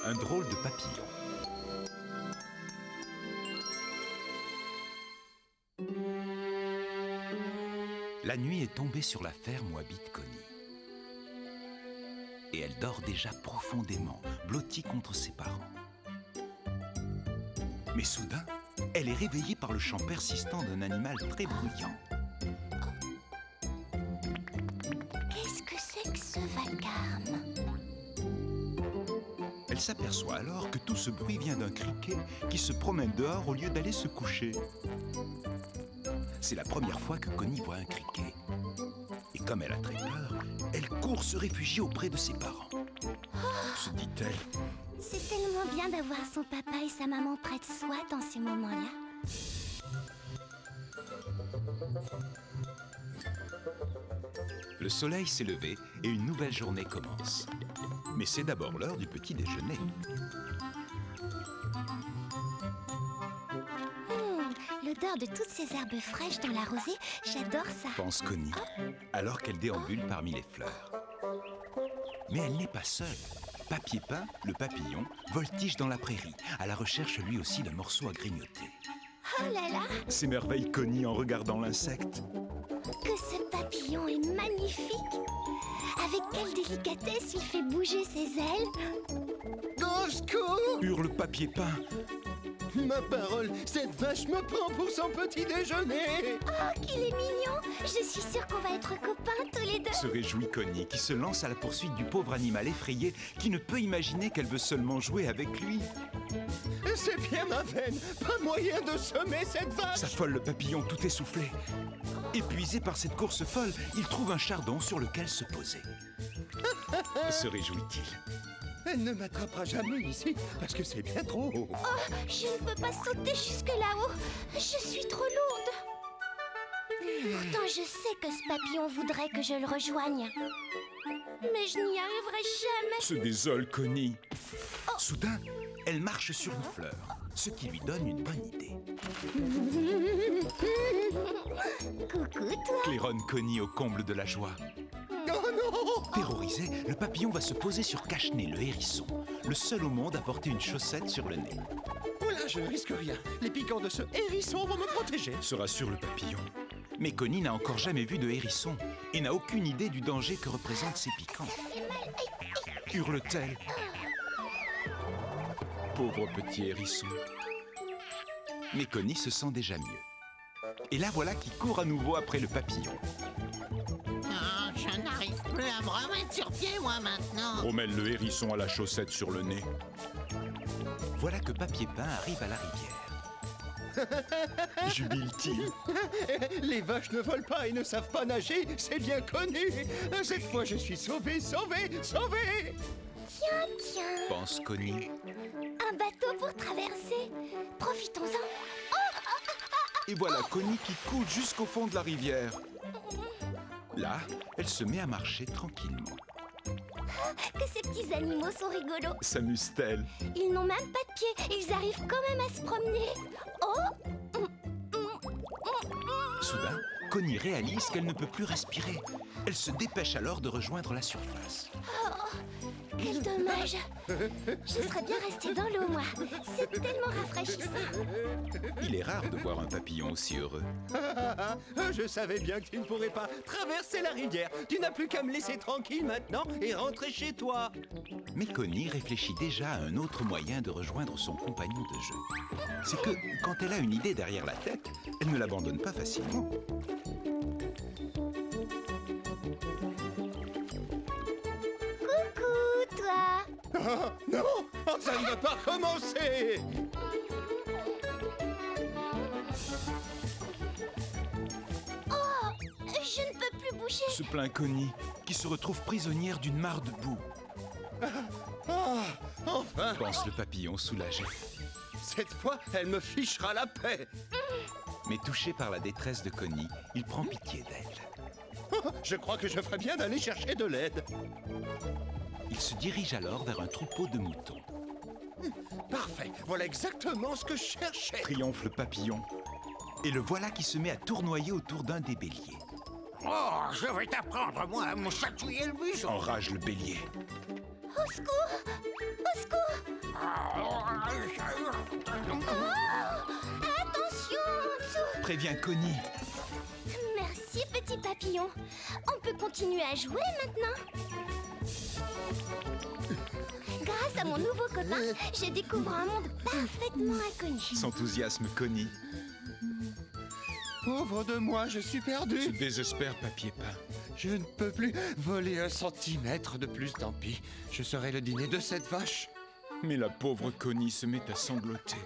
Un drôle de papillon. La nuit est tombée sur la ferme où habite Connie. Et elle dort déjà profondément, blottie contre ses parents. Mais soudain, elle est réveillée par le chant persistant d'un animal très bruyant. Qu'est-ce que c'est que ce vacarme? Elle s'aperçoit alors que tout ce bruit vient d'un criquet qui se promène dehors au lieu d'aller se coucher. C'est la première fois que Connie voit un criquet. Et comme elle a très peur, elle court se réfugier auprès de ses parents. Se dit-elle. C'est tellement bien d'avoir son papa et sa maman près de soi dans ces moments-là. Le soleil s'est levé et une nouvelle journée commence. Mais c'est d'abord l'heure du petit déjeuner. L'odeur de toutes ces herbes fraîches dans la rosée, j'adore ça. Pense Connie, alors qu'elle déambule parmi les fleurs. Mais elle n'est pas seule. Papier Peint, le papillon, voltige dans la prairie, à la recherche lui aussi d'un morceau à grignoter. Oh là là! S'émerveille Connie en regardant l'insecte. Que ce papillon est magnifique! Avec quelle délicatesse il fait bouger ses ailes! Au secours! Hurle Papier Peint. Ma parole, cette vache me prend pour son petit déjeuner! Oh, qu'il est mignon! Je suis sûre qu'on va être copains tous les deux! Se réjouit Connie, qui se lance à la poursuite du pauvre animal effrayé, qui ne peut imaginer qu'elle veut seulement jouer avec lui. C'est bien ma veine! Pas moyen de semer cette vache! S'affole le papillon tout essoufflé. Épuisé par cette course folle, il trouve un chardon sur lequel se poser. Se réjouit-il. Elle ne m'attrapera jamais ici, parce que c'est bien trop haut. Oh, je ne peux pas sauter jusque là-haut! Je suis trop lourde! Pourtant, je sais que ce papillon voudrait que je le rejoigne. Mais je n'y arriverai jamais! Se désole Connie. Soudain, elle marche sur une fleur, ce qui lui donne une bonne idée. Coucou, toi! Claironne Connie au comble de la joie. Oh non! Terrorisé, le papillon va se poser sur Cache-nez, le hérisson, le seul au monde à porter une chaussette sur le nez. Oula, je ne risque rien. Les piquants de ce hérisson vont me protéger. Se rassure le papillon. Mais Connie n'a encore jamais vu de hérisson et n'a aucune idée du danger que représentent ces piquants. Hurle-t-elle. Pauvre petit hérisson. Mais Connie se sent déjà mieux. Et la voilà qui court à nouveau après le papillon. Oh, je n'arrive plus à me remettre sur pied, moi, maintenant. Promène le hérisson à la chaussette sur le nez. Voilà que Papier Peint arrive à la rivière. Jubile-t-il. Les vaches ne volent pas et ne savent pas nager, c'est bien connu. Cette fois, je suis sauvé, sauvé, sauvé. Tiens, tiens! Pense Connie. Un bateau pour traverser! Profitons-en! Et voilà Connie qui coule jusqu'au fond de la rivière. Là, elle se met à marcher tranquillement. Que ces petits animaux sont rigolos! S'amuse-t-elle? Ils n'ont même pas de pieds, ils arrivent quand même à se promener! Oh! Soudain, Connie réalise qu'elle ne peut plus respirer. Elle se dépêche alors de rejoindre la surface. Quel dommage! Je serais bien restée dans l'eau, moi! C'est tellement rafraîchissant! Il est rare de voir un papillon aussi heureux. Je savais bien que tu ne pourrais pas traverser la rivière. Tu n'as plus qu'à me laisser tranquille maintenant et rentrer chez toi. Mais Connie réfléchit déjà à un autre moyen de rejoindre son compagnon de jeu. C'est que, quand elle a une idée derrière la tête, elle ne l'abandonne pas facilement. Coucou! Oh, non, oh, ça ne va pas commencer. Je ne peux plus bouger. Se plaint Connie, qui se retrouve prisonnière d'une mare de boue, Ah, enfin, pense le papillon soulagé. cette fois, elle me fichera la paix. Mais touché par la détresse de Connie, il prend pitié d'elle. Oh, je crois que je ferais bien d'aller chercher de l'aide. Il se dirige alors vers un troupeau de moutons. Parfait, voilà exactement ce que je cherchais. Triomphe le papillon. Et le voilà qui se met à tournoyer autour d'un des béliers. Oh, je vais t'apprendre, moi, à me chatouiller le buisson. Enrage le bélier. Au secours! Au secours! Attention en dessous! Prévient Connie. Merci, petit papillon. On peut continuer à jouer maintenant. Grâce à mon nouveau copain, je découvre un monde parfaitement inconnu. S'enthousiasme Connie. Pauvre de moi, je suis Se perdu. désespère Papier Peint. Je ne peux plus voler 1 centimètre de plus, tant pis. Je serai le dîner de cette vache. Mais la pauvre Connie se met à sangloter.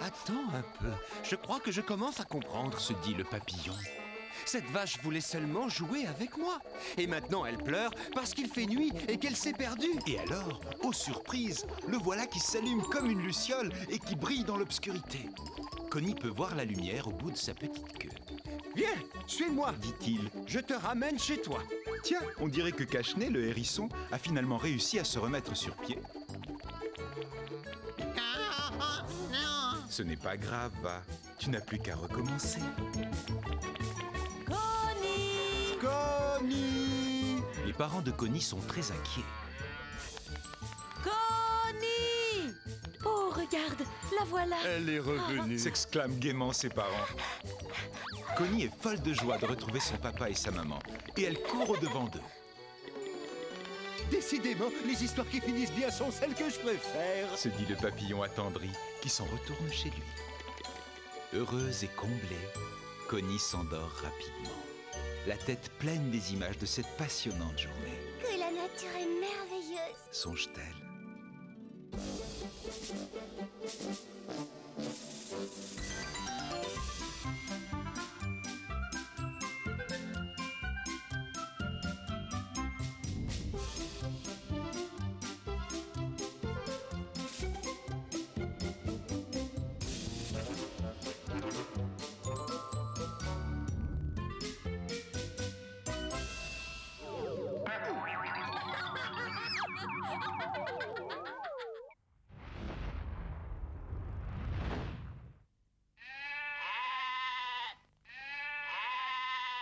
Attends un peu, je crois que je commence à comprendre. Se dit le papillon. Cette vache voulait seulement jouer avec moi. Et maintenant elle pleure parce qu'il fait nuit et qu'elle s'est perdue. Et alors, aux surprises, le voilà qui s'allume comme une luciole et qui brille dans l'obscurité. Connie peut voir la lumière au bout de sa petite queue. Viens, suis-moi, Dit-il. je te ramène chez toi. Tiens, on dirait que Cache-nez, le hérisson, a finalement réussi à se remettre sur pied. Ah, non. Ce n'est pas grave, va. Tu n'as plus qu'à recommencer. Connie! Les parents de Connie sont très inquiets. Connie! Oh, regarde, la voilà. Elle est revenue. S'exclament gaiement ses parents. Connie est folle de joie de retrouver son papa et sa maman. Et elle court au-devant d'eux. Décidément, les histoires qui finissent bien sont celles que je préfère. Se dit le papillon attendri, qui s'en retourne chez lui. Heureuse et comblée, Connie s'endort rapidement, la tête pleine des images de cette passionnante journée. Que la nature est merveilleuse. Songe-t-elle?